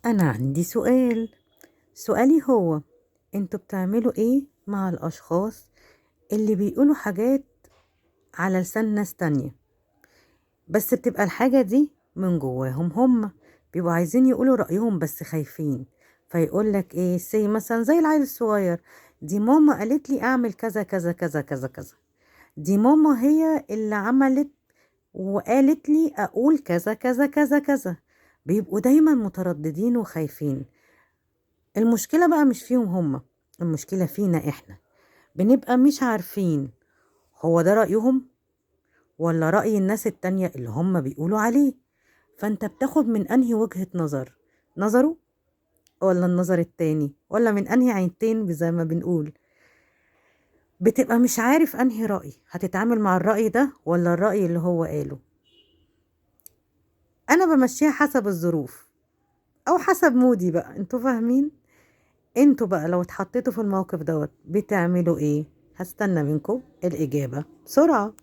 أنا عندي سؤال. سؤالي هو: انتوا بتعملوا ايه مع الأشخاص اللي بيقولوا حاجات على لسان ناس تانية، بس بتبقى الحاجة دي من جواهم هم بيبقوا عايزين يقولوا رأيهم بس خايفين؟ فيقولك ايه، سي مثلا زي العيل الصغير: دي ماما قالت لي اعمل كذا كذا كذا كذا كذا، دي ماما هي اللي عملت وقالت لي اقول كذا كذا كذا كذا. بيبقوا دايما مترددين وخايفين. المشكلة بقى مش فيهم هما، المشكلة فينا احنا. بنبقى مش عارفين هو ده رأيهم ولا رأي الناس التانية اللي هما بيقولوا عليه. فانت بتاخد من انهي وجهة نظره ولا النظر التاني، ولا من انهي عينتين زي ما بنقول. بتبقى مش عارف انهي رأي هتتعامل مع، الرأي ده ولا الرأي اللي هو قاله. انا بمشيها حسب الظروف او حسب مودي بقى، انتوا فاهمين؟ انتوا بقى لو اتحطيتوا في الموقف دوت بتعملوا ايه؟ هستنى منكم الإجابة بسرعة.